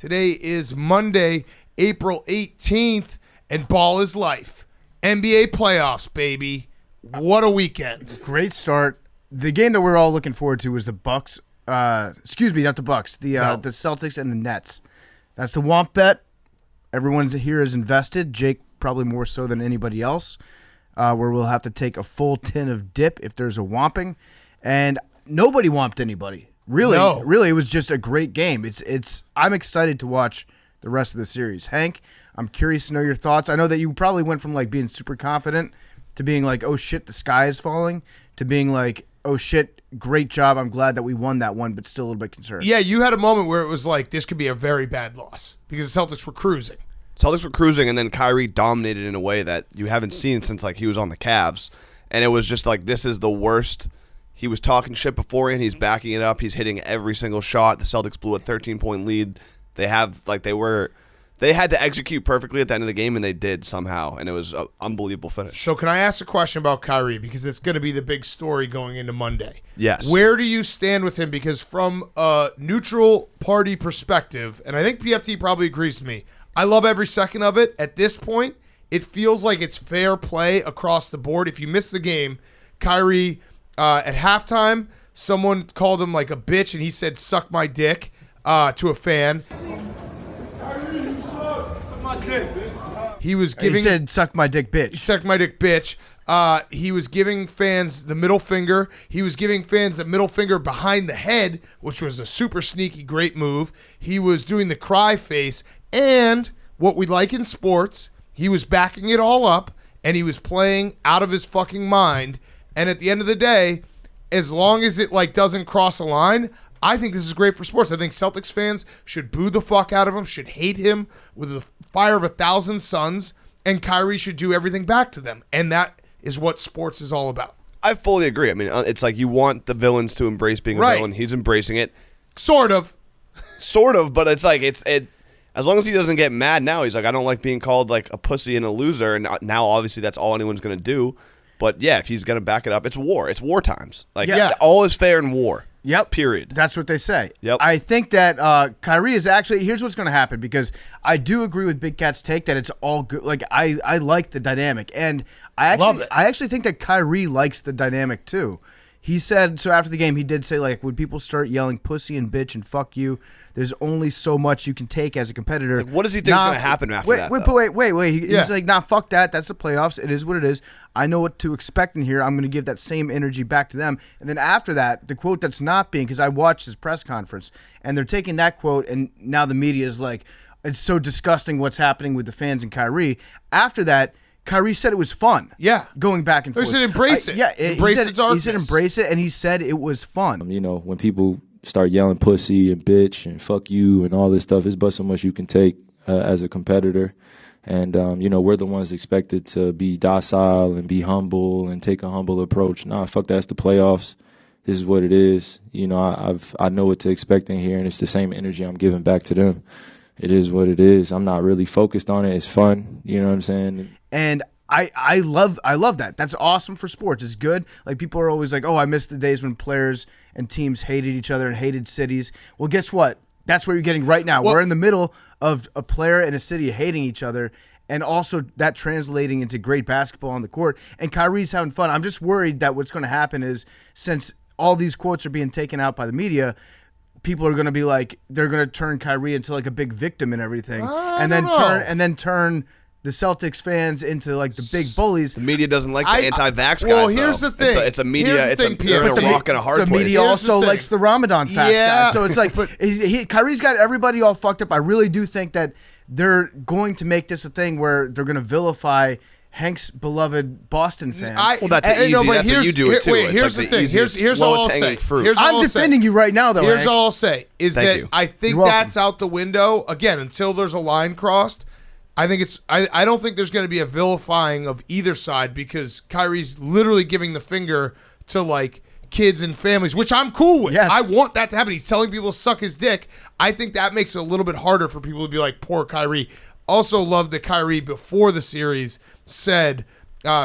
Today is Monday, April 18th, and ball is life. NBA playoffs, baby. What a weekend. Great start. The game that we're all looking forward to was the Bucks. Excuse me, not the Bucks. The Celtics and the Nets. That's the Womp bet. Everyone here is invested. Jake probably more so than anybody else. Where we'll have to take a full tin of dip if there's a womping. And nobody womped anybody. Really, it was just a great game. I'm excited to watch the rest of the series. Hank, I'm curious to know your thoughts. I know that you probably went from like being super confident to being like, oh shit, the sky is falling, to being like, oh shit, great job. I'm glad that we won that one, but still a little bit concerned. Yeah, you had a moment where it was like, this could be a very bad loss because the Celtics were cruising. And then Kyrie dominated in a way that you haven't seen since like he was on the Cavs. And it was just like, this is the worst. He was talking shit beforehand. He's backing it up. He's hitting every single shot. The Celtics blew a 13-point lead. They had to execute perfectly at the end of the game, and they did somehow. And it was an unbelievable finish. So can I ask a question about Kyrie? Because it's going to be the big story going into Monday. Yes. Where do you stand with him? Because from a neutral party perspective, and I think PFT probably agrees with me, I love every second of it. At this point, it feels like it's fair play across the board. If you miss the game, Kyrie... at halftime, someone called him like a bitch, and he said, suck my dick, to a fan. He was giving... He said, suck my dick, bitch. Suck my dick, bitch. He was giving fans the middle finger. He was giving fans the middle finger behind the head, which was a super sneaky, great move. He was doing the cry face. And what we like in sports, he was backing it all up, and he was playing out of his fucking mind. And at the end of the day, as long as it like doesn't cross a line, I think this is great for sports. I think Celtics fans should boo the fuck out of him, should hate him with the fire of 1,000 suns, and Kyrie should do everything back to them. And that is what sports is all about. I fully agree. I mean, it's like you want the villains to embrace being a villain. He's embracing it. Sort of, but it's like as long as he doesn't get mad now, he's like, I don't like being called like a pussy and a loser, and now obviously that's all anyone's going to do. But, yeah, if he's going to back it up, it's war. It's war times. Like, all is fair in war. Yep. Period. That's what they say. Yep. I think that Kyrie is actually – here's what's going to happen, because I do agree with Big Cat's take that it's all good. Like, I like the dynamic. And I actually think that Kyrie likes the dynamic too. He said – so after the game, he did say, like, when people start yelling pussy and bitch and fuck you, there's only so much you can take as a competitor. Like, what does he think is going to happen after that? Wait. He's like, nah, fuck that. That's the playoffs. It is what it is. I know what to expect in here. I'm going to give that same energy back to them. And then after that, the quote that's not being, because I watched his press conference, and they're taking that quote, and now the media is like, it's so disgusting what's happening with the fans and Kyrie. After that, Kyrie said it was fun. Yeah. Going back and forth. He said embrace it. Embrace the darkness. He said embrace it, and he said it was fun. You know, when people start yelling pussy and bitch and fuck you and all this stuff, it's but so much you can take as a competitor. And, you know, we're the ones expected to be docile and be humble and take a humble approach. Nah, fuck that. It's the playoffs. This is what it is. You know, I know what to expect in here, and it's the same energy I'm giving back to them. It is what it is. I'm not really focused on it. It's fun. You know what I'm saying? And I love that. That's awesome for sports. It's good. Like, people are always like, oh, I miss the days when players and teams hated each other and hated cities. Well, guess what? That's what you're getting right now. We're in the middle of a player and a city hating each other, and also that translating into great basketball on the court. And Kyrie's having fun. I'm just worried that what's going to happen is, since all these quotes are being taken out by the media, people are going to be like, they're going to turn Kyrie into like a big victim and everything, and then turn the Celtics fans into like the big bullies. The media doesn't like the anti-vax guys. Well, here's the thing. It's a media. They're in a rock and a hard place. The media also likes the Ramadan fast guys. So it's like, Kyrie's got everybody all fucked up. I really do think that they're going to make this a thing where they're going to vilify Hank's beloved Boston fans. Well, that's easy. That's what you do it too. Wait, here's the thing. Here's all I'll say. I'm defending you right now, though. Here's all I'll say is that I think that's out the window again until there's a line crossed. I think I don't think there's going to be a vilifying of either side, because Kyrie's literally giving the finger to like kids and families, which I'm cool with. Yes. I want that to happen. He's telling people to suck his dick. I think that makes it a little bit harder for people to be like, poor Kyrie. Also love that Kyrie before the series said,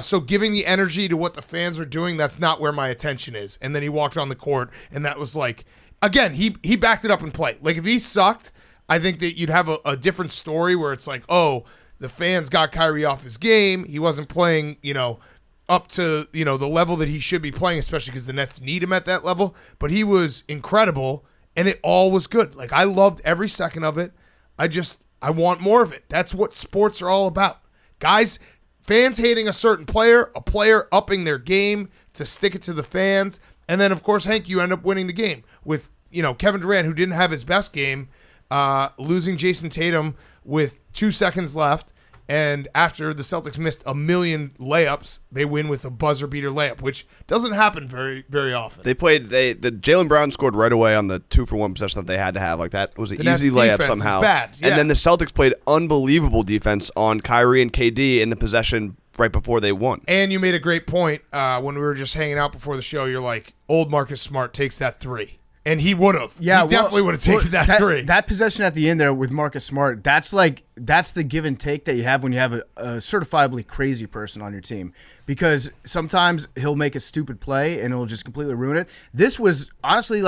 so giving the energy to what the fans are doing, that's not where my attention is. And then he walked on the court, and that was like, again, he backed it up and played. Like, if he sucked, I think that you'd have a different story where it's like, oh, the fans got Kyrie off his game. He wasn't playing, up to, the level that he should be playing, especially because the Nets need him at that level. But he was incredible, and it all was good. Like, I loved every second of it. I want more of it. That's what sports are all about. Guys, fans hating a certain player, a player upping their game to stick it to the fans. And then, of course, Hank, you end up winning the game with, Kevin Durant, who didn't have his best game, losing Jason Tatum with 2 seconds left. And after the Celtics missed a million layups, they win with a buzzer beater layup, which doesn't happen very, very often. The Jaylen Brown scored right away on the 2-for-1 possession that they had to have. Like, that was an easy layup somehow. Is bad. Yeah. And then the Celtics played unbelievable defense on Kyrie and KD in the possession right before they won. And you made a great point when we were just hanging out before the show. You're like, old Marcus Smart takes that three. And he would have. Yeah, he definitely would have taken that three. That possession at the end there with Marcus Smart, that's the give and take that you have when you have a certifiably crazy person on your team. Because sometimes he'll make a stupid play and it'll just completely ruin it. This was honestly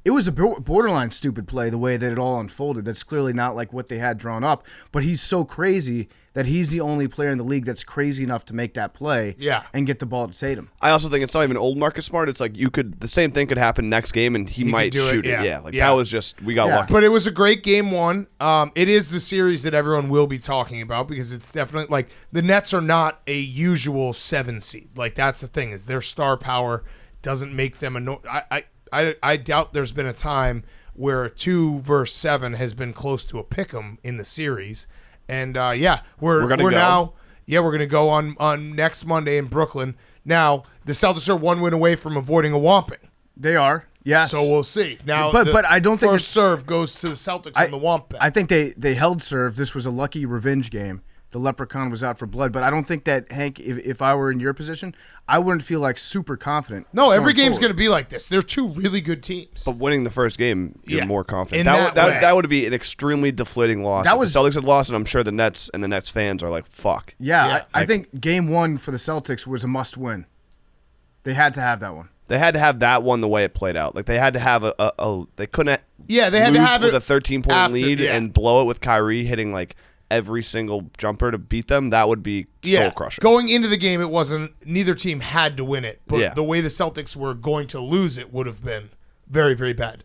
it was a borderline stupid play the way that it all unfolded. That's clearly not like what they had drawn up. But he's so crazy that he's the only player in the league that's crazy enough to make that play and get the ball to Tatum. I also think it's not even old Marcus Smart. It's like the same thing could happen next game and he might shoot it. Yeah, that was just, we got lucky. But it was a great game one. It is the series that everyone will be talking about because it's definitely like the Nets are not a usual 7 seed. Like that's the thing is their star power doesn't make them I doubt there's been a time where a 2 versus 7 has been close to a pick'em in the series. And we're gonna go on next Monday in Brooklyn. Now the Celtics are 1 win away from avoiding a whomping. They are, yes. So we'll see. Now, but I don't think first serve goes to the Celtics on the whomp bet. I think they held serve. This was a lucky revenge game. The leprechaun was out for blood, but I don't think that, Hank, if I were in your position, I wouldn't feel super confident. No, every game's going to be like this. They're 2 really good teams. But winning the first game, you're more confident. That would be an extremely deflating loss. The Celtics had lost, and I'm sure the Nets and the Nets fans are like, fuck. Yeah, I think game 1 for the Celtics was a must-win. They had to have that one. They had to have that one the way it played out. Like they had to have they couldn't they had lose to have with it a 13-point lead and blow it with Kyrie hitting every single jumper to beat them. That would be soul crushing. Going into the game, it wasn't. Neither team had to win it, but the way the Celtics were going to lose it would have been very, very bad.